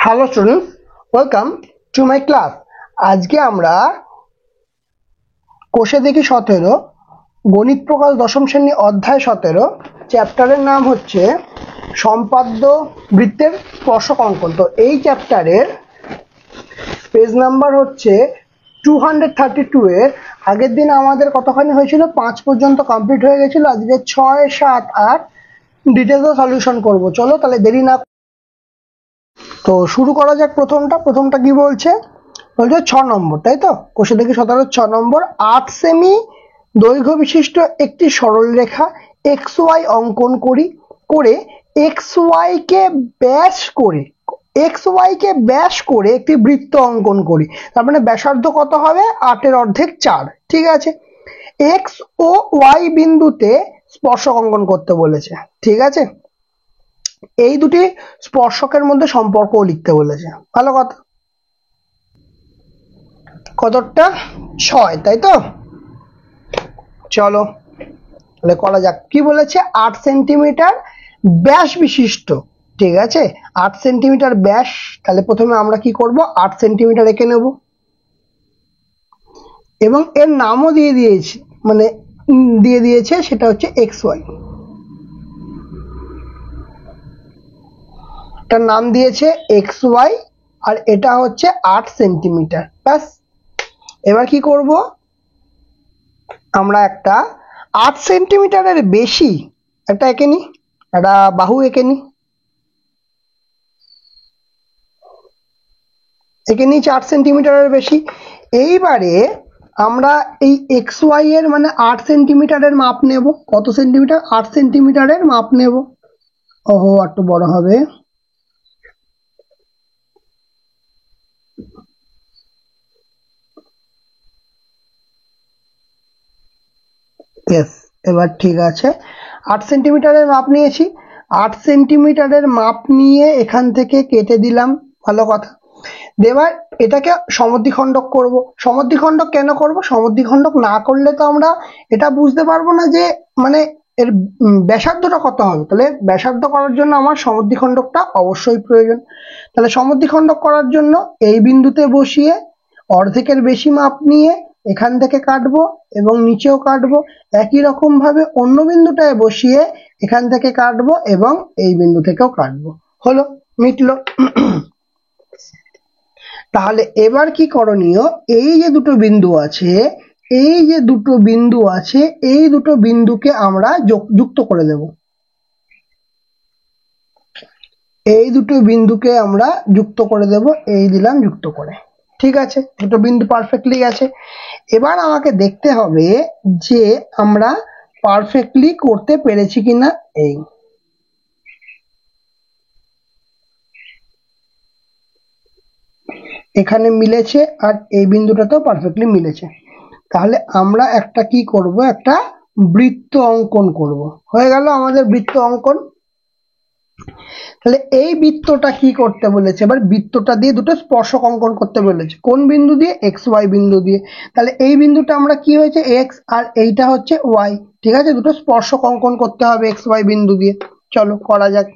Hello students, welcome to my class. আজকে আমরা কোষে দেখি 17 গণিত প্রকাশ দশম শ্রেণী অধ্যায় 17 চ্যাপ্টারের নাম হচ্ছে সম্পাদ্য বৃত্তের স্পর্শক অঙ্কন। তো এই চ্যাপ্টারের পেজ নাম্বার হচ্ছে 232 এর। আগের দিন আমাদের কতখানি হয়েছিল? 5 পর্যন্ত কমপ্লিট হয়ে গেছিল। আজকে 6, 7, 8 ডিটেলসে সলিউশন করব। চলো তাহলে দেরি না, তো শুরু করা যাক। প্রথমটা কি বলছে? 6 নম্বর, তাই তো? কোষে দেখি 17 6 নম্বর। 8 সেমি দৈর্ঘ্য বিশিষ্ট একটি সরল রেখা XY অঙ্কন করে XY কে ব্যাস করে একটি বৃত্ত অঙ্কন করি। তার মানে ব্যাসার্ধ কত হবে? 8 এর অর্ধেক 4। ঠিক আছে। X ও Y বিন্দুতে স্পর্শক অঙ্কন করতে বলেছে। ঠিক আছে, এই দুটি স্পর্শকের মধ্যে সম্পর্কও লিখতে বলেছে। ভালো কথা। কতটা? 6, তাই তো? চলো তাহলে করা যাক। কি বলেছে? 8 সেন্টিমিটার ব্যাস বিশিষ্ট। ঠিক আছে, 8 সেন্টিমিটার ব্যাস। তাহলে প্রথমে আমরা কি করব? 8 সেন্টিমিটার এঁকে নেব এবং এর নামও দিয়ে দিয়েছে, সেটা হচ্ছে XY। এটার নাম দিয়েছে XY আর এটা হচ্ছে 8 সেন্টিমিটার। ব্যাস। এবার কি করব? আমরা একটা 8 সেন্টিমিটারের বেশি একটা এঁকে নিই, একটা বাহু এঁকে নিই 8 সেন্টিমিটারের বেশি। এইবারে আমরা এই XY এর মানে 8 সেন্টিমিটারের মাপ নেব। কত সেন্টিমিটার? 8 সেন্টিমিটারের মাপ নেব। ওহো, একটু বড় হবে। এবার ঠিক আছে, 8 সেন্টিমিটারের মাপ নিয়েছি। 8 সেন্টিমিটারের মাপ নিয়ে এখান থেকে কেটে দিলাম। ভালো কথা। এবার এটাকে সমদ্বিখণ্ডক করব। সমদ্বিখণ্ডক কেন করব? সমদ্বিখণ্ডক না করলে তো আমরা এটা বুঝতে পারবো না যে মানে এর ব্যাসার্ধটা কত হবে। তাহলে ব্যাসার্ধ করার জন্য আমার সমদ্বিখণ্ডকটা অবশ্যই প্রয়োজন। তাহলে সমদ্বিখণ্ডক করার জন্য এই বিন্দুতে বসিয়ে অর্ধেকের বেশি মাপ নিয়ে এখান থেকে কাটবো এবং নিচেও কাটবো। একই রকম ভাবে অন্য বিন্দুটায় বসিয়ে এখান থেকে কাটবো এবং এই বিন্দু থেকেও কাটবো। হলো, মিটলো। তাহলে এবার কি করণীয়? এই যে দুটো বিন্দু আছে, এই দুটো বিন্দুকে আমরা যুক্ত করে দেব। এই দুটো বিন্দুকে আমরা যুক্ত করে দেব। এই দিলাম যুক্ত করে। ঠিক আছে, দুটো বিন্দু পারফেক্টলি গেছে। এবার আমাকে দেখতে হবে যে আমরা পারফেক্টলি করতে পেরেছি কিনা। এই এখানে মিলেছে আর এই বিন্দুটাতেও পারফেক্টলি মিলেছে। তাহলে আমরা একটা কি করব? একটা বৃত্ত অঙ্কন করব। হয়ে গেল আমাদের বৃত্ত অঙ্কন। তাহলে এই বৃত্তটা কি করতে বলেছে? এবার বৃত্তটা দিয়ে দুটো স্পর্শক অঙ্কন করতে বলেছে। কোন বিন্দু দিয়ে? XY বিন্দু দিয়ে। তাহলে এই বিন্দুটা আমরা কি হয়েছে? X আর এইটা হচ্ছে Y। ঠিক আছে, দুটো স্পর্শক অঙ্কন করতে হবে XY বিন্দু দিয়ে। চলো করা যাক।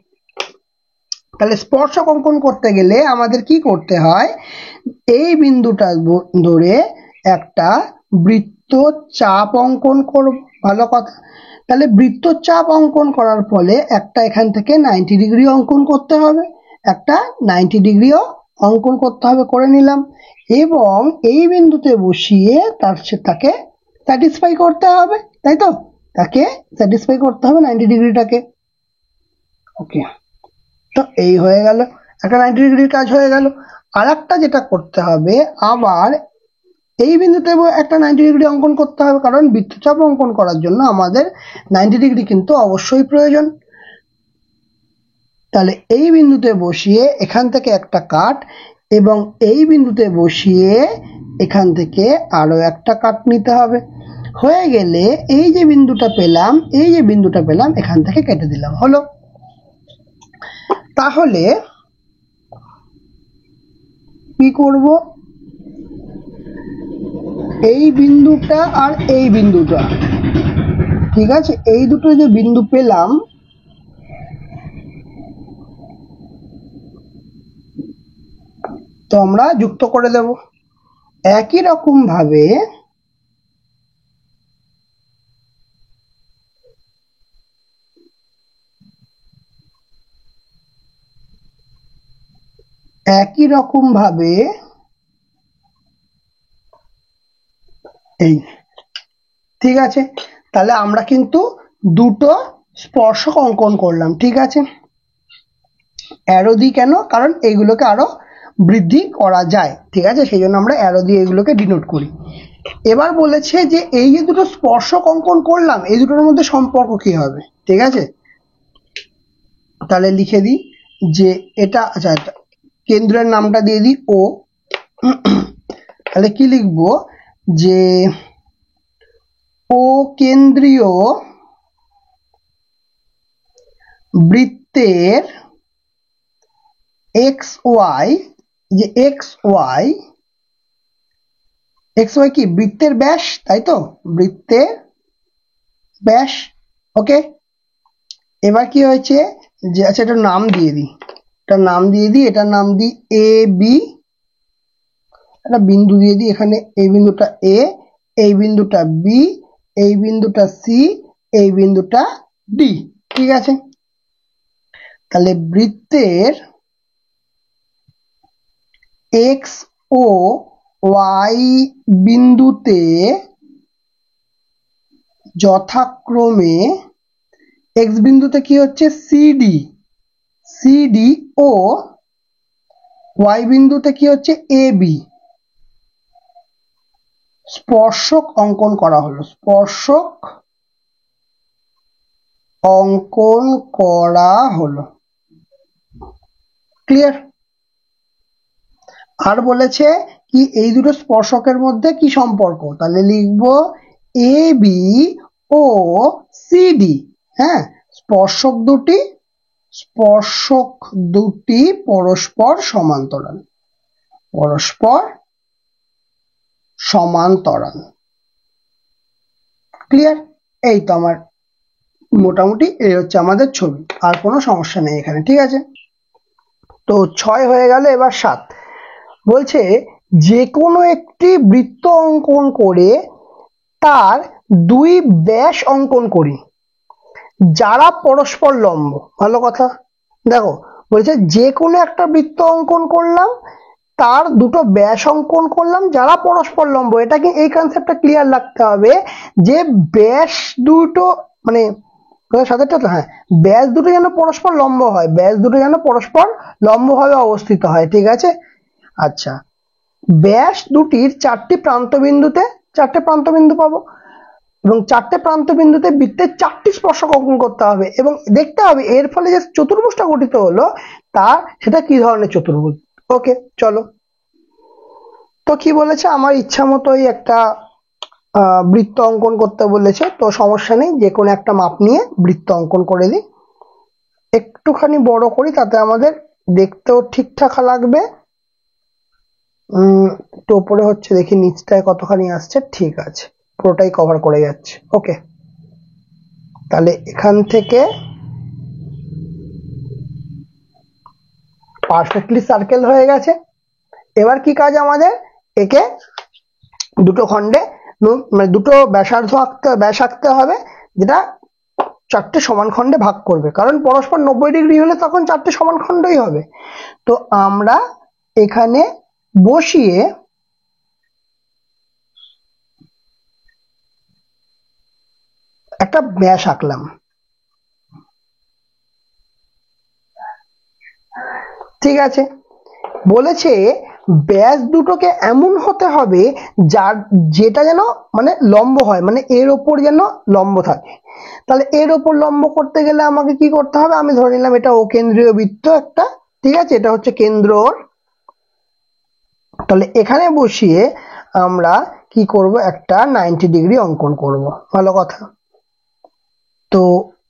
তাহলে স্পর্শক অঙ্কন করতে গেলে আমাদের কি করতে হয়? এই বিন্দুটা ধরে একটা বৃত্তচাপ অঙ্কন করব। ভালো কথা। তাহলে বৃত্তচাপ অঙ্কন করার ফলে একটা এখান থেকে 90 ডিগ্রি অঙ্কন করতে হবে, একটা 90 ডিগ্রিও অঙ্কন করতে হবে। করে নিলাম এবং এই বিন্দুতে বসিয়ে তাকে স্যাটিসফাই করতে হবে, তাই তো? তাকে স্যাটিসফাই করতে হবে 90 ডিগ্রিটাকে। ওকে, তো এই হয়ে গেল, একটা 90 ডিগ্রির কাজ হয়ে গেল। আর একটা যেটা করতে হবে, আবার এই বিন্দুতে একটা 90 ডিগ্রি অঙ্কন করতে হবে, কারণ বৃত্তচাপ অঙ্কন করার জন্য আমাদের 90 ডিগ্রি কিন্তু অবশ্যই প্রয়োজন। তাহলে এই বিন্দুতে বসিয়ে এখান থেকে একটা কাট এবং এই বিন্দুতে বসিয়ে এখান থেকে আরো একটা কাট নিতে হবে। হয়ে গেলে এই যে বিন্দুটা পেলাম এখান থেকে কেটে দিলাম। হলো। তাহলে কি করব? এই বিন্দুটা আর এই বিন্দুটা, ঠিক আছে, এই দুটো যে বিন্দু পেলাম, তো আমরা যুক্ত করে দেব। একই রকম ভাবে এই, ঠিক আছে। তাহলে আমরা কিন্তু দুটো স্পর্শক অঙ্কন করলাম, ঠিক আছে। অ্যারো দিই কেন? কারণ এইগুলোকে আরো বৃদ্ধি করা যায়, ঠিক আছে, সেই জন্য আমরা অ্যারো দিয়ে এগুলোকে ডিনোট করি। এবার বলেছে যে এই যে দুটো স্পর্শক অঙ্কন করলাম, এই দুটোর মধ্যে সম্পর্ক কি হবে, ঠিক আছে। তাহলে লিখে দিই যে এটা, আচ্ছা কেন্দ্রের নামটা দিয়ে দিই ও। তাহলে কি লিখবো যে ও কেন্দ্রীয় বৃত্তের এক্স ওয়াই, যে এক্স ওয়াই কি বৃত্তের ব্যাস, তাই তো, বৃত্তের ব্যাস। ওকে, এবার কি হয়েছে যে, আচ্ছা এটার নাম দিয়ে দিই, এটার নাম দিই এ বি, একটা বিন্দু দিয়ে দিই এখানে, এই বিন্দুটা এ, এই বিন্দুটা বি, এই বিন্দুটা সি, এই বিন্দুটা ডি, ঠিক আছে। তাহলে বৃত্তের এক্স ও ওয়াই বিন্দুতে যথাক্রমে এক্স বিন্দুতে কি হচ্ছে সিডি ও ওয়াই বিন্দুতে কি হচ্ছে এ বি স্পর্শক অঙ্কন করা হলো, স্পর্শক অঙ্কন করা হলো। ক্লিয়ার? আর বলেছে কি এই দুটো স্পর্শকের মধ্যে কি সম্পর্ক, তাহলে লিখবো এ বি ও সিডি, হ্যাঁ, স্পর্শক দুটি পরস্পর সমান্তরাল। ক্লিয়ার? এই তো আমার মোটামুটি এই হচ্ছে আমাদের ছবি, আর কোনো সমস্যা নেই এখানে, ঠিক আছে। তো 6 হয়ে গেল, এবার 7 বলছে যে কোনো একটি বৃত্ত অঙ্কন করে তার দুই ব্যাস অঙ্কন করি যারা পরস্পর লম্ব। ভালো কথা, দেখো বলছে যে কোনো একটা বৃত্ত অঙ্কন করলাম, তার দুটো ব্যাস অঙ্কন করলাম যারা পরস্পর লম্ব। এটাকে এই কনসেপ্টটা ক্লিয়ার রাখতে হবে যে ব্যাস দুটো মানে সাথেটা তো, হ্যাঁ, ব্যাস দুটো যেন পরস্পর লম্ব হয়, ব্যাস দুটো যেন পরস্পর লম্বভাবে অবস্থিত হয়, ঠিক আছে। আচ্ছা, ব্যাস দুটির চারটি প্রান্ত বিন্দু পাবো, এবং চারটে প্রান্ত বিন্দুতে বৃত্তের চারটি স্পর্শক অঙ্কন করতে হবে, এবং দেখতে হবে এর ফলে যে চতুর্ভুজটা গঠিত হলো সেটা কি ধরনের চতুর্ভুজ। ওকে, চলো। তো কি বলেছে, আমার ইচ্ছা মতোই একটা বৃত্ত অঙ্কন করতে বলেছে, তো সমস্যা নেই, যে কোনো একটা মাপ নিয়ে বৃত্ত অঙ্কন করে দিই। একটুখানি বড় করি, তাতে আমাদের দেখতেও ঠিকঠাক লাগবে। একটু উপরে হচ্ছে, দেখি নিচটায় কতখানি আসছে, ঠিক আছে, পুরোটাই কভার করে যাচ্ছে। ওকে, তাহলে এখান থেকে পারফেক্টলি সার্কেল হয়ে গেছে। এবার কি কাজ আমাদের, একে দুটো খণ্ডে মানে দুটো ব্যাস আঁকতে হবে, যেটা চারটে সমান খণ্ডে ভাগ করবে, কারণ পরস্পর 90 ডিগ্রি হলে তখন চারটে সমান খণ্ডই হবে। তো আমরা এখানে বসিয়ে একটা ব্যাস আঁকলাম, ঠিক আছে। বলেছে ব্যাস দুটোকে এমন হতে হবে যেটা যেন মানে লম্ব হয়, মানে এর ওপর যেন লম্ব থাকে। তাহলে এর ওপর লম্ব করতে গেলে আমাকে কি করতে হবে, আমি ধরে নিলাম এটা ও কেন্দ্রীয় বৃত্ত একটা, ঠিক আছে, এটা হচ্ছে কেন্দ্র। তাহলে এখানে বসিয়ে আমরা কি করব, একটা 90 ডিগ্রি অঙ্কন করব। ভালো কথা, তো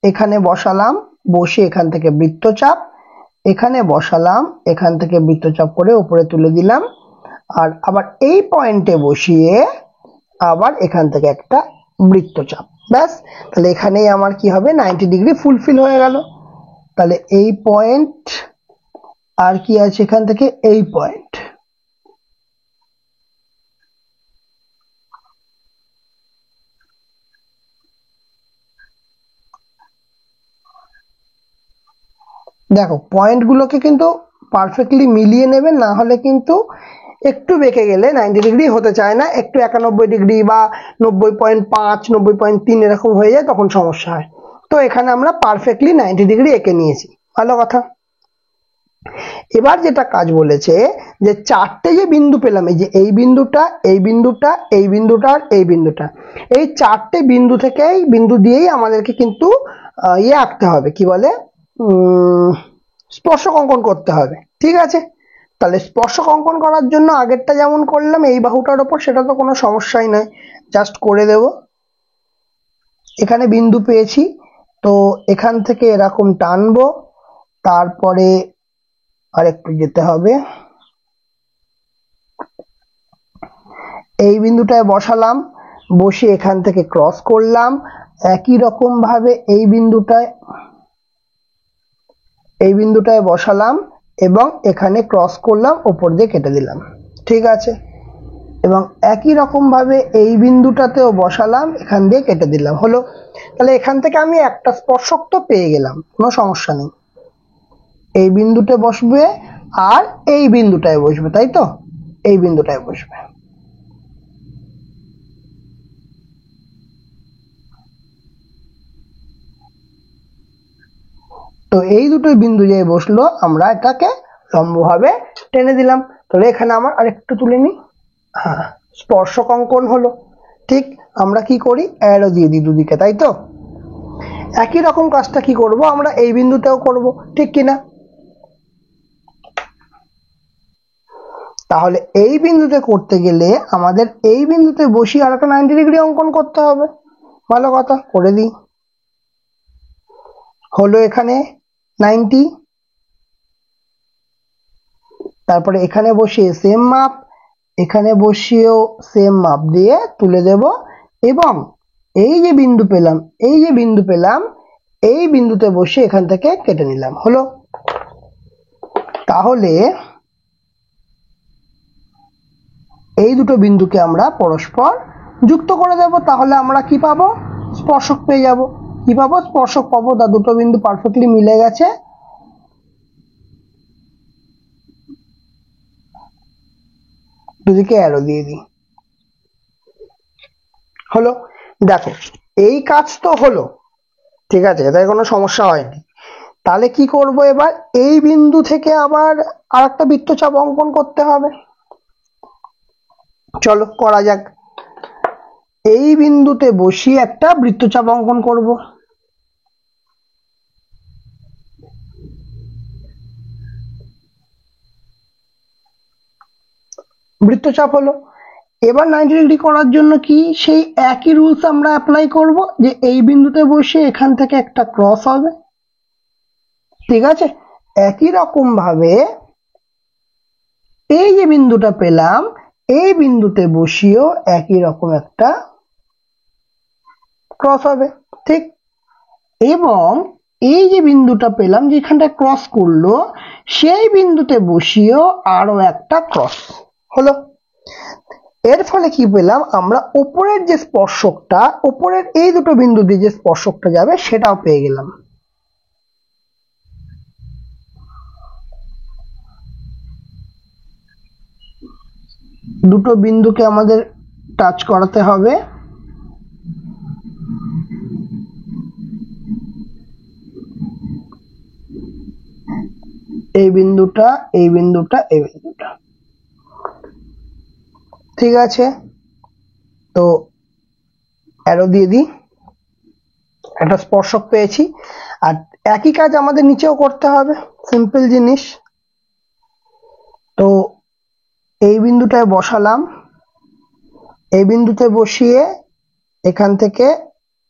এখানে বসালাম, বসে এখান থেকে বৃত্তচাপ, এখানে বসালাম, এখান থেকে বৃত্তচাপ করে উপরে তুলে দিলাম, আর আবার এই পয়েন্টে বসিয়ে আবার এখান থেকে একটা বৃত্তচাপ, ব্যাস। তাহলে এখানেই আমার কি হবে, 90 ডিগ্রি ফুলফিল হয়ে গেল। তাহলে এই পয়েন্ট আর কি আছে এখান থেকে, এই পয়েন্ট, দেখো পয়েন্টগুলোকে কিন্তু পারফেক্টলি মিলিয়ে নেবে, না হলে কিন্তু একটু বেঁকে গেলে 90 ডিগ্রি হতে চায় না, একটু 91 ডিগ্রি বা 90.5 90.3 এরকম হয়ে যায়, তখন সমস্যা হয়। তো এখানে আমরা পারফেক্টলি 90 ডিগ্রি এঁকে নিয়েছি, ভালো কথা। এবার যেটা কাজ বলেছে যে চারটে যে বিন্দু পেলাম, এই যে এই বিন্দুটা, এই বিন্দুটা, এই বিন্দুটা আর এই বিন্দুটা, এই চারটে বিন্দু থেকেই বিন্দু দিয়েই আমাদেরকে কিন্তু আঁকতে হবে, কি বলে স্পর্শক অঙ্কন করতে হবে, ঠিক আছে। তাহলে স্পর্শক অঙ্কন করার জন্য আগেরটা যেমন করলাম এই বাহুটার ওপর, সেটা তো কোনো সমস্যাই নয়, জাস্ট করে দেব। এখানে বিন্দু পেয়েছি, তো এখান থেকে এরকম টানবো, তারপরে আর একটু যেতে হবে, এই বিন্দুটায় বসালাম, বসে এখান থেকে ক্রস করলাম, একই রকম ভাবে এই বিন্দুটায় বসালাম এবং এখানে ক্রস করলাম, ওপর দিয়ে কেটে দিলাম, ঠিক আছে। এবং একই রকম ভাবে এই বিন্দুটাতেও বসালাম, এখান দিয়ে কেটে দিলাম, হলো। তাহলে এখান থেকে আমি একটা স্পর্শক তো পেয়ে গেলাম, কোনো সমস্যা নেই। এই বিন্দুতে বসবে আর এই বিন্দুটায় বসবে, তাই তো, এই বিন্দুটায় বসবে। তো এই দুটো বিন্দু যে বসলো, আমরা এটাকে লম্বভাবে টেনে দিলাম। তাহলে এখানে আমার আরেকটু তুলে নিই, হ্যাঁ, স্পর্শক অঙ্কন হলো। ঠিক আমরা কি করি, অ্যারো দিয়ে দিই দুদিকে, তাই তো। একই রকম কাজটা কি করব, আমরা এই বিন্দুতেও করব, ঠিক কিনা। তাহলে এই বিন্দুতে করতে গেলে আমাদের এই বিন্দুতে বসিয়ে আর একটা 90 ডিগ্রি অঙ্কন করতে হবে, ভালো কথা, করে দিই। হলো এখানে 90, তারপরে এখানে বসিয়ে সেম মাপ, এখানে বসিয়েও সেম মাপ দিয়ে তুলে দেব, এবং এই যে বিন্দু পেলাম, এই বিন্দুতে বসে এখান থেকে কেটে নিলাম, হলো। তাহলে এই দুটো বিন্দুকে আমরা পরস্পর যুক্ত করে দেব, তাহলে আমরা কি পাবো, স্পর্শক পেয়ে যাব। কি পাবো, স্পর্শক পাবো। দা দুটো বিন্দু পারফেক্টলি মিলে গেছে, দুদিকে অ্যারো দিয়ে দিই, হলো। দেখো এই কাজ তো হলো, ঠিক আছে, এতে কোনো সমস্যা হয়নি। তাহলে কি করব, এবার এই বিন্দু থেকে আবার আর একটা বৃত্তচাপ অঙ্কন করতে হবে, চলো করা যাক। এই বিন্দুতে বসিয়ে একটা বৃত্তচাপ অঙ্কন করব। বৃত্তচাপ হলো। এবার 90 ডিগ্রি করার জন্য কি সেই একই রুলস আমরা অ্যাপ্লাই করব, যে এই বিন্দুতে বসে এখান থেকে একটা ক্রস হবে, ঠিক আছে। একই রকম ভাবে এই যে বিন্দুটা পেলাম, এই বিন্দুতে বসিয়েও একই রকম একটা ক্রস হবে, ঠিক। এবং এই যে বিন্দুটা পেলাম যেখানটা ক্রস করলো, সেই বিন্দুতে বসিয়েও আরো একটা ক্রস হলো। এর ফলে কি পেলাম, আমরা উপরের যে স্পর্শকটা, উপরের এই দুটো বিন্দু দিয়ে যে স্পর্শকটা যাবে, সেটাও পেয়ে গেলাম। দুটো বিন্দুকে আমাদের টাচ করাতে হবে, এই বিন্দুটা, এই বিন্দুটা, এই বিন্দুটা, ঠিক আছে। তো অ্যারো দিয়ে দিই, একটা স্পর্শক পেয়েছি। আর একই কাজ আমাদের নিচেও করতে হবে, সিম্পল জিনিস। তো এই বিন্দুটায় বসালাম, এই বিন্দুতে বসিয়ে এখান থেকে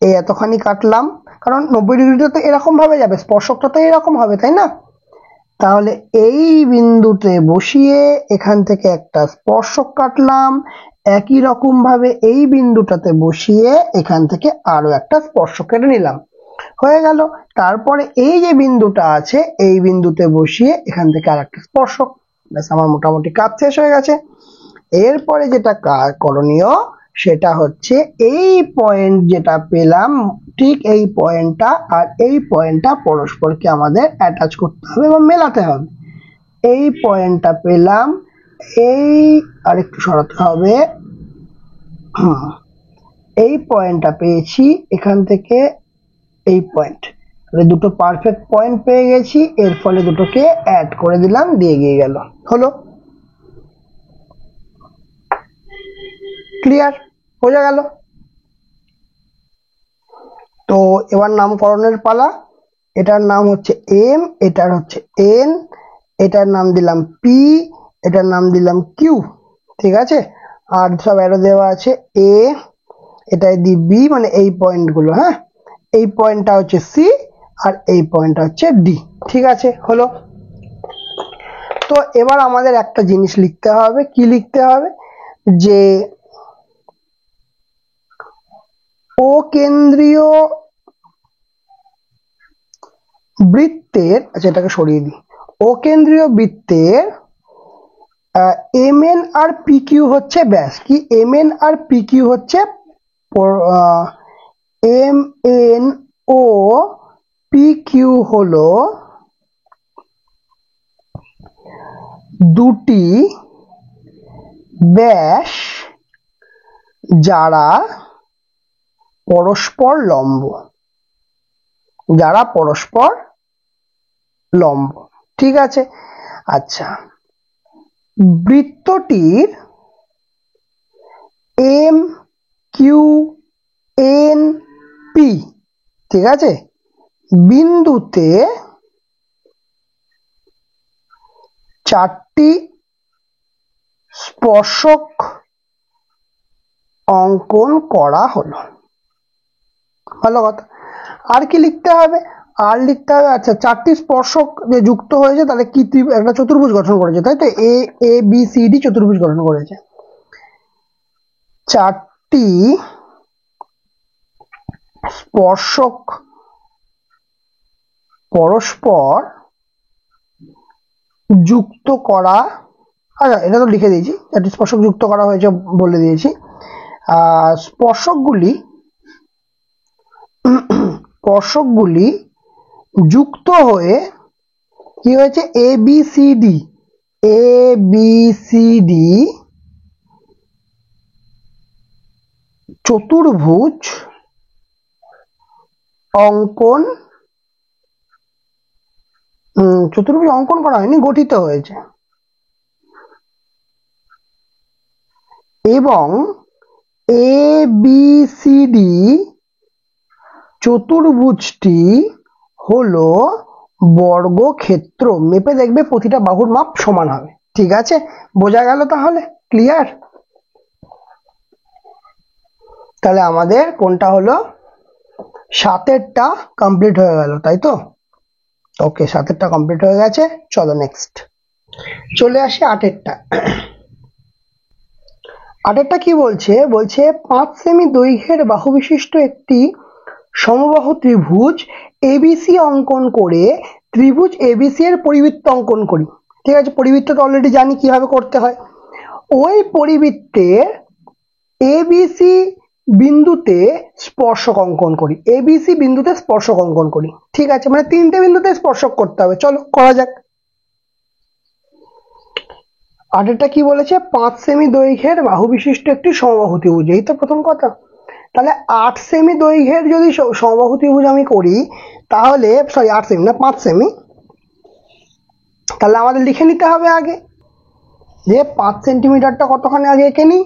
এই এতখানি কাটলাম, কারণ 90 ডিগ্রিটা তো এরকম ভাবে যাবে, স্পর্শকটা তো এরকম হবে, তাই না। তাহলে এই বিন্দুতে বসিয়ে এখান থেকে একটা স্পর্শক কাটলাম, একই রকম ভাবে এই বিন্দুটাতে বসিয়ে এখান থেকে আরো একটা স্পর্শক কেটে নিলাম, হয়ে গেল। তারপরে এই যে বিন্দুটা আছে, এই বিন্দুতে বসিয়ে এখান থেকে আর একটা স্পর্শক, ব্যাস আমার মোটামুটি কাজ শেষ হয়ে গেছে। এরপরে যেটা করণীয় সেটা হচ্ছে এই পয়েন্ট যেটা পেলাম, ঠিক এই পয়েন্টটা আর এই পয়েন্টটা পরস্পরকে আমাদের অ্যাটাচ করতে হবে বা মেলাতে হবে। এই পয়েন্টটা পেলাম, এই আরেকটু সরাতে হবে, এই পয়েন্টটা পেয়েছি এখান থেকে এই পয়েন্ট, দুটো পারফেক্ট পয়েন্ট পেয়ে গেছি, এর ফলে দুটোকে অ্যাড করে দিলাম, দিয়ে গিয়ে গেল, হলো। ক্লিয়ার, বোঝা গেল? তো এবার নামকরণের পালা। এটার নাম হচ্ছে এম, এটার হচ্ছে এন, এটার নাম দিলাম পি, এটার নাম দিলাম কিউ, ঠিক আছে। আর সব অ্যারো দেওয়া আছে, এ, এটাই দি বি, মানে এই পয়েন্টগুলো, হ্যাঁ, এই পয়েন্টটা হচ্ছে সি আর এই পয়েন্টটা হচ্ছে ডি, ঠিক আছে, হলো। তো এবার আমাদের একটা জিনিস লিখতে হবে, কি লিখতে হবে, যে ও কেন্দ্রীয় বৃত্তের, আচ্ছা এটাকে সরিয়ে দিই, ও কেন্দ্রীয় বৃত্তের এম এন আর পি কিউ হচ্ছে ব্যাস, কি এম এন আর পি কিউ হচ্ছে এম এন ও পি কিউ হলো দুটি ব্যাস যারা পরস্পর লম্ব, যারা পরস্পর লম্ব, ঠিক আছে। আচ্ছা, বৃত্তটির এম কিউ এন পি, ঠিক আছে, বিন্দুতে চারটি স্পর্শক অঙ্কন করা হলো, ভালো কথা। আর কি লিখতে হবে, আর লিখতে হবে, আচ্ছা চারটি স্পর্শক যে যুক্ত হয়েছে তাহলে কি একটা চতুর্ভুজ গঠন করেছে, তাই তো, এ এ বি সি ডি চতুর্ভুজ গঠন করেছে। চারটি স্পর্শক পরস্পর যুক্ত করা, আচ্ছা এটা তো লিখে দিয়েছি, চারটি স্পর্শক যুক্ত করা হয়েছে বলে দিয়েছি। স্পর্শকগুলি যুক্ত হয়ে কি হয়েছে, A B C D, A B C D চতুর্ভুজ অঙ্কন, চতুর্ভুজ অঙ্কন করা হয়নি, গঠিত হয়েছে, এবং এ বি সি ডি চতুর্ভুজটি হলো বর্গক্ষেত্র। মেপে দেখবে প্রতিটা বাহুর মাপ সমান হবে, ঠিক আছে, বোঝা গেল তাহলে, ক্লিয়ার? তাহলে আমাদের কোনটা হলো, সাতেরটা কমপ্লিট হয়ে গেল, তাই তো, ওকে, সাতেরটা কমপ্লিট হয়ে গেছে, চলো নেক্সট চলে আসি আটেরটা। আটেরটা কি বলছে, বলছে 5 সেমি দৈর্ঘ্যের বাহু বিশিষ্ট একটি সমবাহু ত্রিভুজ এবিসি অঙ্কন করে ত্রিভুজ এবিসি এর পরিবৃত্ত অঙ্কন করি, ঠিক আছে। পরিবৃত্ত তো অলরেডি জানি কিভাবে করতে হয়। ওই পরিবৃত্তের এবিসি বিন্দুতে স্পর্শক অঙ্কন করি, এবিসি বিন্দুতে স্পর্শক অঙ্কন করি, ঠিক আছে, মানে তিনটে বিন্দুতে স্পর্শক করতে হবে, চলো করা যাক। আটেরটা কি বলেছে, 5 সেমি দৈর্ঘ্যের বাহু বিশিষ্ট একটি সমবাহু ত্রিভুজ, এই তো প্রথম কথা। তাহলে 8 সেমি দৈর্ঘ্যের যদি সমবাহু ত্রিভুজ আমি করি, তাহলে সরি 8 সেমি না 5 সেমি, তাহলে আমাদের লিখে নিতে হবে আগে যে 5 সেন্টিমিটারটা কতখানি আগে এঁকে নিই,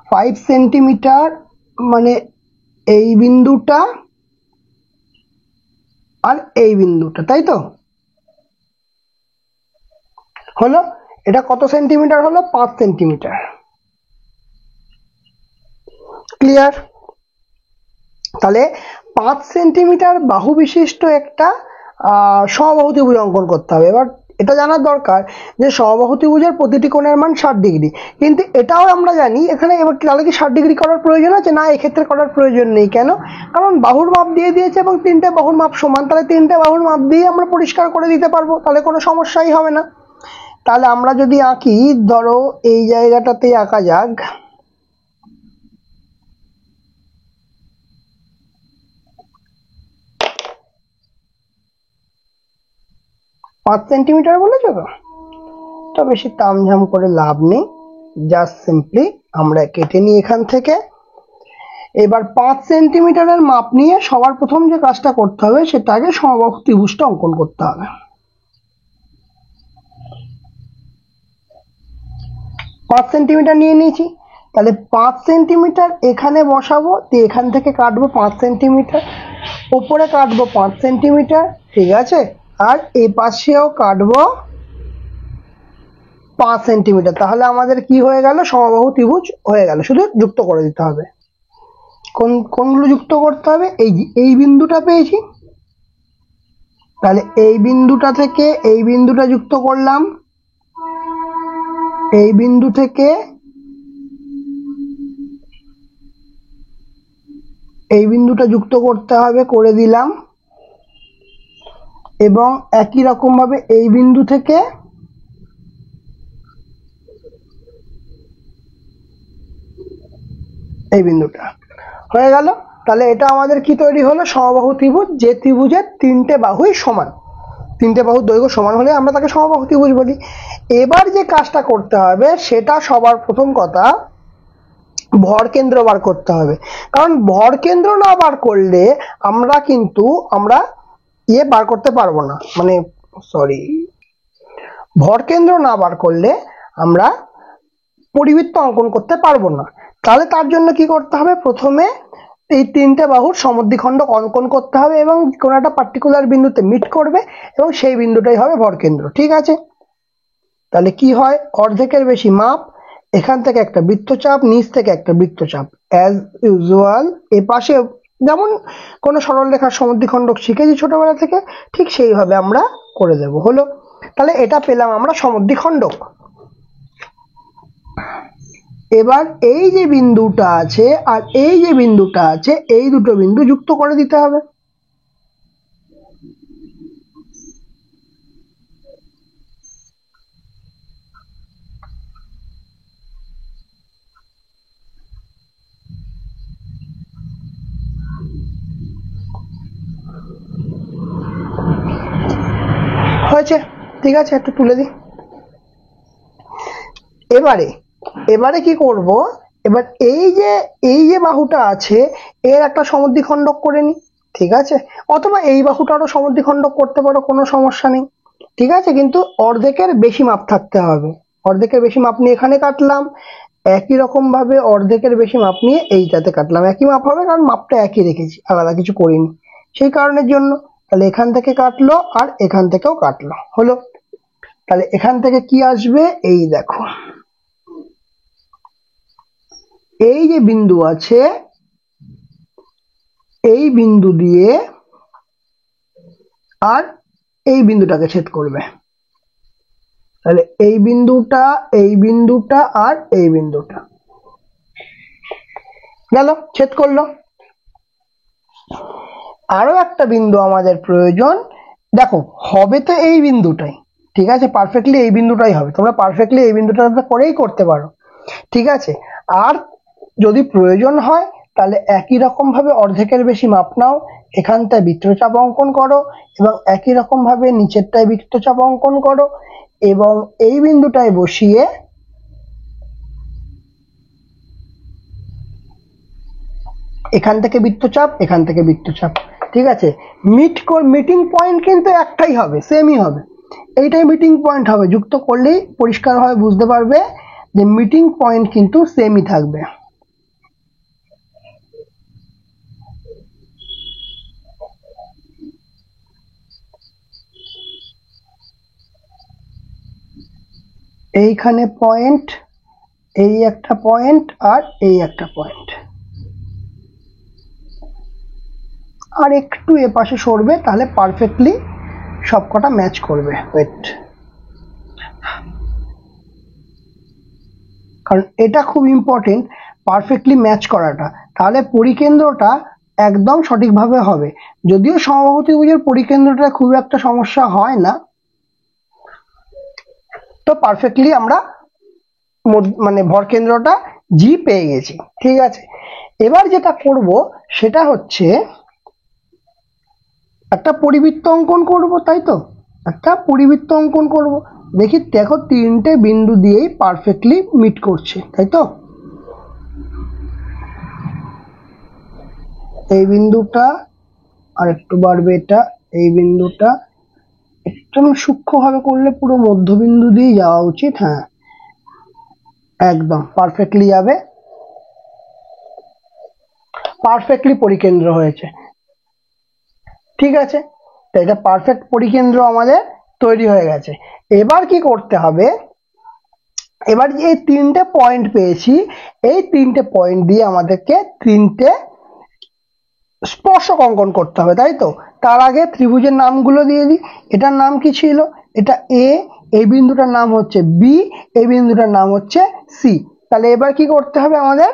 5 সেন্টিমিটার, মানে এই বিন্দুটা আর এই বিন্দুটা, তাই তো, হলো। এটা কত সেন্টিমিটার হলো, 5 সেন্টিমিটার, ক্লিয়ার? তাহলে 5 সেন্টিমিটার বাহু বিশিষ্ট একটা সমবাহু ত্রিভুজ অঙ্কন করতে হবে। এবার এটা জানার দরকার যে সমবাহু ত্রিভুজের প্রতিটি কোণের মান 60 ডিগ্রি, কিন্তু এটাও আমরা জানি এখানে, এবার তাহলে কি 60 ডিগ্রি করার প্রয়োজন আছে, না এক্ষেত্রে করার প্রয়োজন নেই, কেন, কারণ বাহুর মাপ দিয়ে দিয়েছে এবং তিনটে বাহুর মাপ সমান, তাহলে তিনটে বাহুর মাপ দিয়ে আমরা পরিষ্কার করে দিতে পারবো, তাহলে কোনো সমস্যাই হবে না। তাহলে আমরা যদি আঁকি, ধরো এই জায়গাটাতে আঁকা যাক, 5 সেন্টিমিটার বলেছো তো বেশি তামঝাম করে লাভ নেই, জাস্ট সিম্পলি আমরা কেটে নিই এখান থেকে। এবার 5 সেন্টিমিটারের মাপ নিয়ে সবার প্রথম যে কাজটা করতে হবে সেটা আগে সমবাহু ত্রিভুজটা অঙ্কন করতে হবে। 5 সেন্টিমিটার নিয়ে নিয়েছি, তাহলে 5 সেন্টিমিটার এখানে বসাবো, দিয়ে এখান থেকে কাটবো 5 সেন্টিমিটার, উপরে কাটবো 5 সেন্টিমিটার, ঠিক আছে, আর এই পাশেও কাটবো 5 সেন্টিমিটার। তাহলে আমাদের কি হয়ে গেল, সমবাহু ত্রিভুজ হয়ে গেল, শুধু যুক্ত করে দিতে হবে। কোনগুলো যুক্ত করতে হবে, এই বিন্দুটা পেয়েছি, তাহলে এই বিন্দুটা থেকে এই বিন্দুটা যুক্ত করলাম, এই বিন্দু থেকে এই বিন্দুটা যুক্ত করতে হবে, করে দিলাম, এবং একই রকম ভাবে এই বিন্দু থেকে এই বিন্দুটা হয়ে গেল। তাহলে এটা আমাদের কি তৈরি হলো, সমবাহু ত্রিভুজ, যে ত্রিভুজের 3টে বাহুই সমান, 3টে বাহুর দৈর্ঘ্য সমান হলে আমরা তাকে সমবাহু ত্রিভুজ বলি। এবার যে কাজটা করতে হবে সেটা সবার প্রথম কথা, ভর কেন্দ্র বার করতে হবে। কারণ ভর কেন্দ্র না বার করলে আমরা বার করতে পারবো না, মানে সরি, ভর কেন্দ্র না বার করলে আমরা পরিবৃত্ত অঙ্কন করতে পারবো না। তাহলে তার জন্য কি করতে হবে, প্রথমে এই 3টে বাহুর সমদ্বিখণ্ডক অঙ্কন করতে হবে এবং কোনো একটা পার্টিকুলার বিন্দুতে মিট করবে এবং সেই বিন্দুটাই হবে ভর কেন্দ্র, ঠিক আছে। তাহলে কি হয়, অর্ধেকের বেশি মাপ, এখান থেকে একটা বৃত্তচাপ, নিচ থেকে একটা বৃত্তচাপ, অ্যাজ ইউজুয়াল এ পাশে যেমন কোনো সরল রেখার সমদ্বিখণ্ডক শিখেছি ছোটবেলা থেকে, ঠিক সেইভাবে আমরা করে দেব। হলো, তাহলে এটা পেলাম আমরা সমদ্বিখণ্ডক। এবার এই যে বিন্দুটা আছে আর এই যে বিন্দুটা আছে, এই দুটো বিন্দু যুক্ত করে দিতে হবে। হয়েছে, ঠিক আছে, একটু তুলে দিই। এবারে কি করব, এবার এই যে বাহুটা আছে এর একটা সমদ্বিখণ্ডক করে নি, ঠিক আছে, অথবা এই বাহুটারও সমদ্বিখণ্ডক করতে পারো, কোনো সমস্যা নেই, ঠিক আছে, কিন্তু অর্ধেকের বেশি মাপ থাকতে হবে। অর্ধেকের বেশি মাপ নিয়ে এখানে কাটলাম, একই রকম ভাবে অর্ধেকের বেশি মাপ নিয়ে এইটাতে কাটলাম, একই মাপ হবে কারণ মাপটা একই রেখেছি, আলাদা কিছু করিনি সেই কারণের জন্য। তাহলে এখান থেকে কাটলো আর এখান থেকেও কাটলো, হলো। তাহলে এখান থেকে কি আসবে, এই দেখো, এই যে বিন্দু আছে এই বিন্দু দিয়ে আর এই বিন্দুটাকে ছেদ করবে, তাহলে এই বিন্দুটা আর এই বিন্দুটা গেল, ছেদ করলো। আরো একটা বিন্দু আমাদের প্রয়োজন, দেখো হবে তো এই বিন্দুটাই, ঠিক আছে, পারফেক্টলি এই বিন্দুটাই হবে, তোমরা পারফেক্টলি এই বিন্দুটা করেই করতে পারো, ঠিক আছে। আর যদি প্রয়োজন হয় তাহলে একই রকম ভাবে অর্ধেকের বেশি মাপ নাও, এখানটায় বৃত্তচাপ অঙ্কন করো এবং একই রকম ভাবে নিচেরটায় বৃত্তচাপ অঙ্কন করো এবং এই বিন্দুটায় বসিয়ে এখান থেকে বৃত্তচাপ, এখান থেকে বৃত্তচাপ, ঠিক আছে। মিটিং পয়েন্ট কিন্তু একটাই হবে, সেমই হবে, এইটাই মিটিং পয়েন্ট হবে, যুক্ত করলেই পরিষ্কারভাবে বুঝতে পারবে যে মিটিং পয়েন্ট কিন্তু সেমই থাকবে। এইখানে পয়েন্ট, এই একটা পয়েন্ট আর এই একটা পয়েন্ট, আর একটু এ পাশে সরবে, তাহলে পারফেক্টলি সবকটা ম্যাচ করবে। ওয়েট, কারণ এটা খুব ইম্পর্টেন্ট, পারফেক্টলি ম্যাচ করাটা, তাহলে পরিকেন্দ্রটা একদম সঠিকভাবে হবে। যদিও সমবাহু ত্রিভুজের পরিকেন্দ্রটা খুব একটা সমস্যা হয় না, তো পারফেক্টলি আমরা মানে ভরকেন্দ্রটা জি পেয়ে গেছি, ঠিক আছে। এবার যেটা করব সেটা হচ্ছে একটা পরিবৃত্ত অঙ্কন করব, তাই তো। একটা পরিবৃত্ত অঙ্কন করব। দেখি দেখো তিনটে বিন্দু দিয়েই পারফেক্টলি মিট করছে, তাই তো? এই বিন্দুটা আর একটু বাড়বে, এটা এই বিন্দুটা একদম সূক্ষ্মভাবে করলে পুরো মধ্যবিন্দু দিয়ে যাওয়া উচিত। হ্যাঁ, একদম পারফেক্টলি যাবে, পারফেক্টলি পরিকেন্দ্র হয়েছে। ঠিক আছে, তো এটা পারফেক্ট পরিকেন্দ্র আমাদের তৈরি হয়ে গেছে। এবার কি করতে হবে, এবার এই তিনটে পয়েন্ট পেয়েছি, এই তিনটে পয়েন্ট দিয়ে আমাদেরকে তিনটে স্পর্শক অঙ্কন করতে হবে, তাই তো? তার আগে ত্রিভুজের নামগুলো দিয়ে দিই। এটার নাম কি ছিল? এটা এ, এই বিন্দুটার নাম হচ্ছে বি, এই বিন্দুটার নাম হচ্ছে সি। তাহলে এবার কি করতে হবে আমাদের?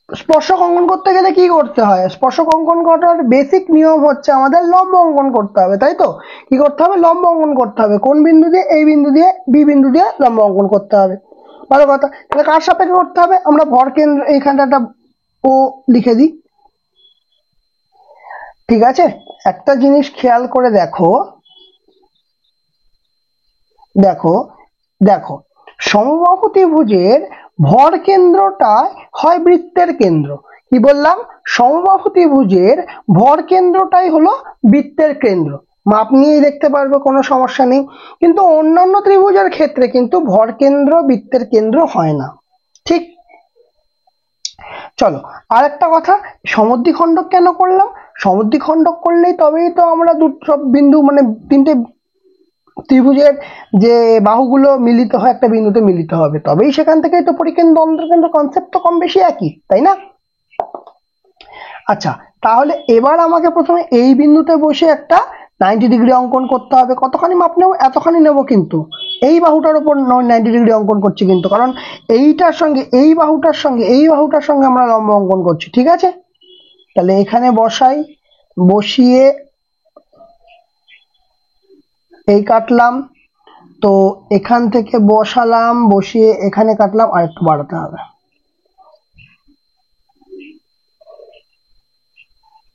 স্পর্শক অঙ্কন করতে গেলে কি করতে হয়? স্পর্শক অঙ্কন করার বেসিক নিয়ম হচ্ছে আমাদের লম্ব অঙ্কন করতে হবে, তাই তো? কি করতে হবে? লম্ব অঙ্কন করতে হবে। কোন বিন্দু দিয়ে? এই বিন্দু দিয়ে, বি বিন্দু দিয়ে লম্ব অঙ্কন করতে হবে। ভালো কথা। তাহলে কার সাপেক্ষে করতে হবে? আমরা ভর কেন্দ্র এইখানটা একটা ও লিখে দিই। ঠিক আছে, একটা জিনিস খেয়াল করে দেখো, দেখো দেখো সমবাহু ত্রিভুজের ভর কেন্দ্রটা হয় বৃত্তের কেন্দ্র। কি বললাম? সমবাহু ত্রিভুজের ভর কেন্দ্রটাই হলো বৃত্তের কেন্দ্র। মাপ নিয়েই দেখতে পারবে, কোনো সমস্যা নেই। কিন্তু অন্যান্য ত্রিভুজের ক্ষেত্রে কিন্তু ভর কেন্দ্র বৃত্তের কেন্দ্র হয় না। ঠিক? চলো আর একটা কথা, সমদ্বিখণ্ডক কেন করলাম? সমদ্বিখণ্ডক করলেই তবেই তো আমরা সব বিন্দু মানে তিনটে ত্রিভুজের যে বাহুগুলো মিলিত হয় একটা বিন্দুতে মিলিত হবে, তবেই সেখান থেকেই তো পরিকেন্দ্র অন্তর্কেন্দ্র কনসেপ্ট তো কম বেশি একই, তাই না? আচ্ছা, তাহলে এবার আমাকে প্রথমে এই বিন্দুতে বসে একটা 90 ডিগ্রি অঙ্কন করতে হবে। কতখানি মাপ নেব? এতখানি নেব, কিন্তু এই বাহুটার উপর 90 ডিগ্রি অঙ্কন করছি, কিন্তু কারণ এইটার সঙ্গে এই বাহুটার সঙ্গে এই বাহুটার সঙ্গে আমরা লম্ব অঙ্কন করছি। ঠিক আছে, তাহলে এখানে বসাই, বসিয়ে এই কাটলাম, তো এখান থেকে বসালাম, বসিয়ে এখানে কাটলাম, আর একটু বাড়াতে হবে।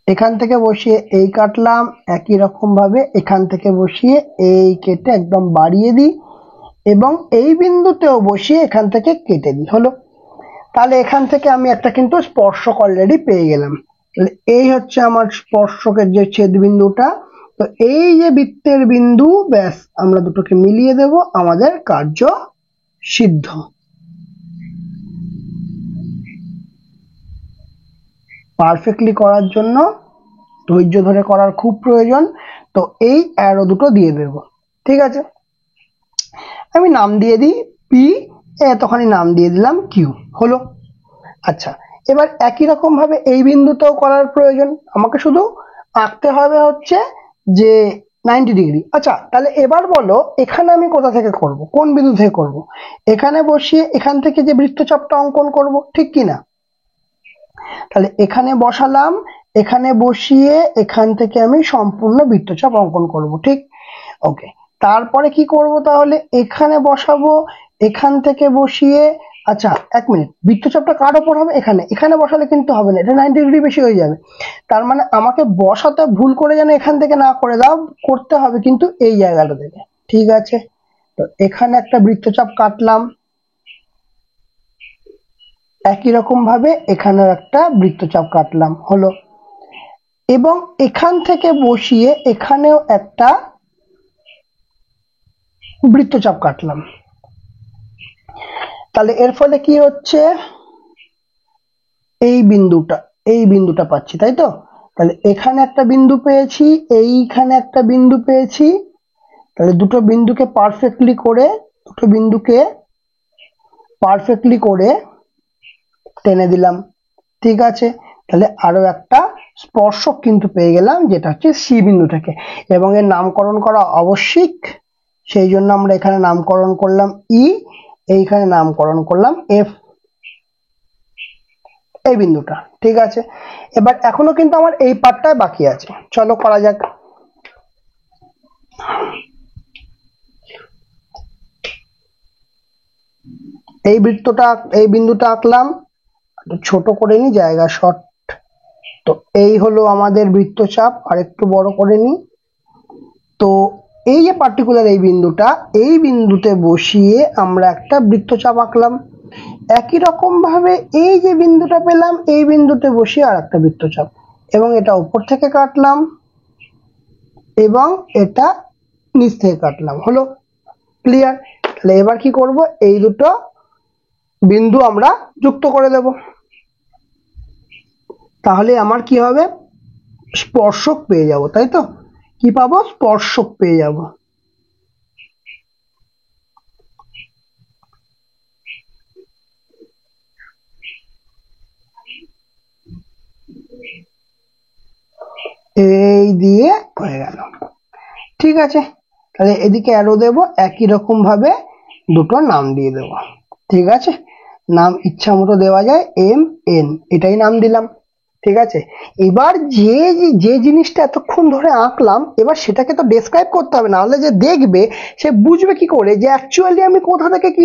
এখান থেকে বসিয়ে এই কাটলাম, একই রকম ভাবে এখান থেকে বসিয়ে এই কেটে একদম বাড়িয়ে দিই, এবং এই বিন্দুতেও বসিয়ে এখান থেকে কেটে দিই। হলো? তাহলে এখান থেকে আমি একটা কিন্তু স্পর্শক অলরেডি পেয়ে গেলাম। তাহলে এই হচ্ছে আমার স্পর্শকের যে ছেদ বিন্দুটা। তো এই যে বৃত্তের বিন্দু, ব্যাস আমরা দুটোকে মিলিয়ে দেব, আমাদের কার্য সিদ্ধ। পারফেক্টলি করার জন্য ধৈর্য ধরে করার খুব প্রয়োজন। তো এই অ্যারো দুটো দিয়ে দেব। ঠিক আছে, আমি নাম দিয়ে দিই পি, এতখানি নাম দিয়ে দিলাম কিউ। হলো? আচ্ছা, এবার একই রকম ভাবে এই বিন্দুতেও করার প্রয়োজন, আমাকে শুধু আঁকতে হবে হচ্ছে যে 90 ডিগ্রি। আচ্ছা, তাহলে এবার বলো এখানে আমি কোথা থেকে করব, কোন বিন্দু থেকে করব? এখানে বসিয়ে এখান থেকে যে বৃত্তচাপটা অঙ্কন করব, ঠিক কি না? তাহলে এখানে বসালাম, এখানে বসিয়ে এখান থেকে আমি সম্পূর্ণ বৃত্তচাপ অঙ্কন করব। ঠিক? ওকে, তারপরে কি করব? তাহলে এখানে বসাবো, এখান থেকে বসিয়ে, আচ্ছা এক মিনিট, বৃত্তচাপটা কার ওপর হবে? এখানে। এখানে বসালে কিন্তু হবে না, এটা 90 ডিগ্রি বেশি হয়ে যাবে। তার মানে আমাকে বসাতে ভুল করে যেন এখান থেকে না করে দাও, করতে হবে কিন্তু এই জায়গাটা থেকে। ঠিক আছে, তো এখানে একটা বৃত্তচাপ কাটলাম, একই রকম ভাবে এখানেও একটা বৃত্তচাপ কাটলাম। হলো? এবং এখান থেকে বসিয়ে এখানেও একটা বৃত্তচাপ কাটলাম। তাহলে এর ফলে কি হচ্ছে? এই বিন্দুটা পাচ্ছি, তাই তো? তাহলে এখানে একটা বিন্দু পেয়েছি, এইখানে একটা বিন্দু পেয়েছি। তাহলে দুটো বিন্দুকে পারফেক্টলি করে টেনে দিলাম। ঠিক আছে, তাহলে আরো একটা স্পর্শক কিন্তু পেয়ে গেলাম, যেটা হচ্ছে সি বিন্দু থেকে, এবং এর নামকরণ করা আবশ্যিক। সেই জন্য আমরা এখানে নামকরণ করলাম ই, এইখানে নামকরণ করলাম এফ, এই বিন্দুটা। ঠিক আছে, এবার এখনো কিন্তু আমার এই পার্টটাই বাকি আছে, চলো করা যাক। এই বিন্দুটা আঁকলাম, ছোট করে নি, জায়গা শর্ট। তো এই হলো আমাদের বৃত্তচাপ, আর একটু বড় করে নি। তো তো এই যে পার্টিকুলার এই বিন্দুটা, এই বিন্দুতে বসিয়ে আমরা একটা বৃত্তচাপ আঁকলাম। একই রকম ভাবে এই যে বিন্দুটা পেলাম, এই বিন্দুতে বসিয়ে আর একটা বৃত্তচাপ, এবং এটা উপর থেকে কাটলাম এবং এটা নিচ থেকে কাটলাম। হলো? ক্লিয়ার? তাহলে এবার কি করব, এই দুটো বিন্দু আমরা যুক্ত করে দেব। তাহলে আমার কি হবে, স্পর্শক পেয়ে যাব, তাই তো? কি পাবো? স্পর্শক পেয়ে যাব। এই দিয়ে হয়ে গেল। ঠিক আছে, তাহলে এদিকে অ্যারো দেব, একই রকম ভাবে দুটো নাম দিয়ে দেব। ঠিক আছে, নাম ইচ্ছা মতো দেওয়া যায়, এম এন, এটাই নাম দিলাম। ঠিক আছে, এবার যে জিনিসটা এতক্ষণ ধরে আঁকলাম, এবার সেটাকে তো ডেসক্রাইব করতে হবে, নাহলে যে দেখবে সে বুঝবে কি করে যে অ্যাকচুয়ালি আমি কোথা থেকে কি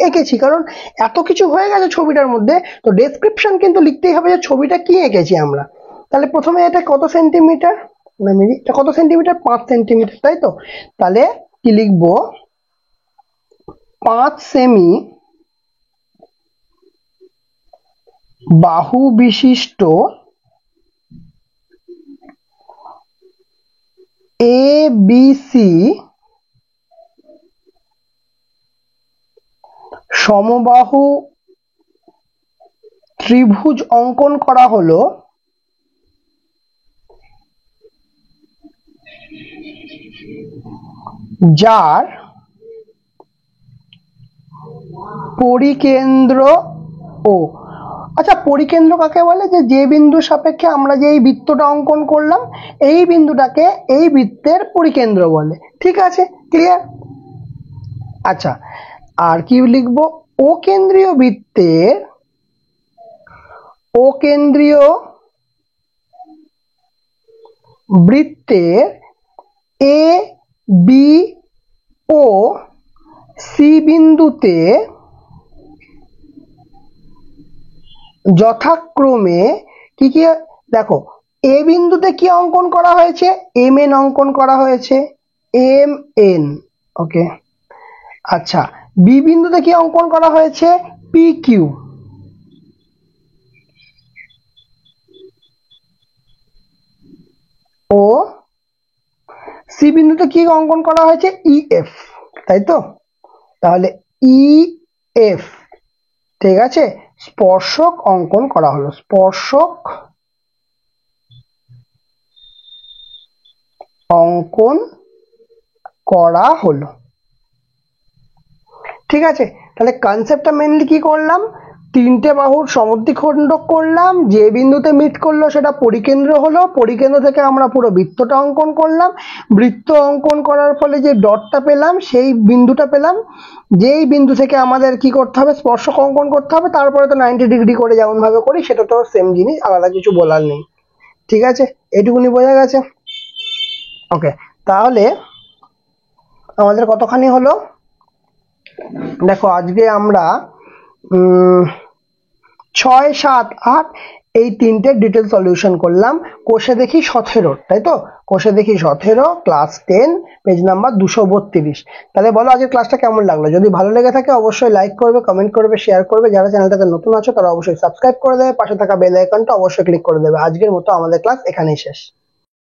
এঁকেছি, কারণ এত কিছু হয়ে গেছে ছবিটার মধ্যে। তো ডেসক্রিপশন কিন্তু লিখতেই হবে যে ছবিটা কি এঁকেছি আমরা। তাহলে প্রথমে এটা কত সেন্টিমিটার, এটা কত সেন্টিমিটার, 5 সেন্টিমিটার, তাই তো? তাহলে কি লিখবো, 5 সেমি বাহু বিশিষ্ট ABC সমবাহু ত্রিভুজ অঙ্কন করা হলো যার পরিকেন্দ্র ও, আচ্ছা পরিকেন্দ্র কাকে বলে, যে বিন্দু সাপেক্ষে আমরা যে এই বৃত্তটা অঙ্কন করলাম, এই বিন্দুটাকে এই বৃত্তের পরিকেন্দ্র বলে। ঠিক আছে, ক্লিয়ার? আচ্ছা, আর কি লিখবো, ও কেন্দ্রীয় বৃত্তের, ও কেন্দ্রীয় বৃত্তের এ বি ও সি বিন্দুতে যথাক্রমে কি কি, দেখো এ বিন্দুতে কি অঙ্কন করা হয়েছে, এম এন অঙ্কন করা হয়েছে, এম এন, ওকে। আচ্ছা, বি বিন্দুতে কি অঙ্কন করা হয়েছে, পি কিউ, ও সি বিন্দুতে কি অঙ্কন করা হয়েছে, ই এফ, তাই তো? তাহলে ই এফ, ঠিক আছে, স্পর্শক অঙ্কন করা হলো, স্পর্শক অঙ্কন করা হলো। ঠিক আছে, তাহলে কনসেপ্টটা মেনলি কি করলাম, তিনটে বাহুর সমদ্বিখণ্ডক করলাম, যে বিন্দুতে মিট করলো সেটা পরিকেন্দ্র হলো, পরিকেন্দ্র থেকে আমরা পুরো বৃত্তটা অঙ্কন করলাম, বৃত্ত অঙ্কন করার ফলে যে ডটটা পেলাম, সেই বিন্দুটা পেলাম, যেই বিন্দু থেকে আমাদের কি করতে হবে, স্পর্শক অঙ্কন করতে হবে, তারপরে তো 90 ডিগ্রি করে যেমন ভাবে করি সেটা তো সেম জিনিস, আলাদা কিছু বলার নেই। ঠিক আছে, এইটুকুনি বোঝা গেছে? ওকে, তাহলে আমাদের কতখানি হলো, দেখো আজকে আমরা 6, 7, 8 এই তিনটে ডিটেল সলিউশন করলাম। কোষে দেখি 17, তাই তো? কোষে দেখি 17, ক্লাস 10, পেজ নাম্বার 232। তাহলে বলো আজকের ক্লাসটা কেমন লাগলো? যদি ভালো লেগে থাকে অবশ্যই লাইক করবে, কমেন্ট করবে, শেয়ার করবে। যারা চ্যানেলটাতে নতুন আছো তারা অবশ্যই সাবস্ক্রাইব করে দেবে, পাশে থাকা বেল আইকনটা অবশ্যই ক্লিক করে দেবে। আজকের মতো আমাদের ক্লাস এখানেই শেষ।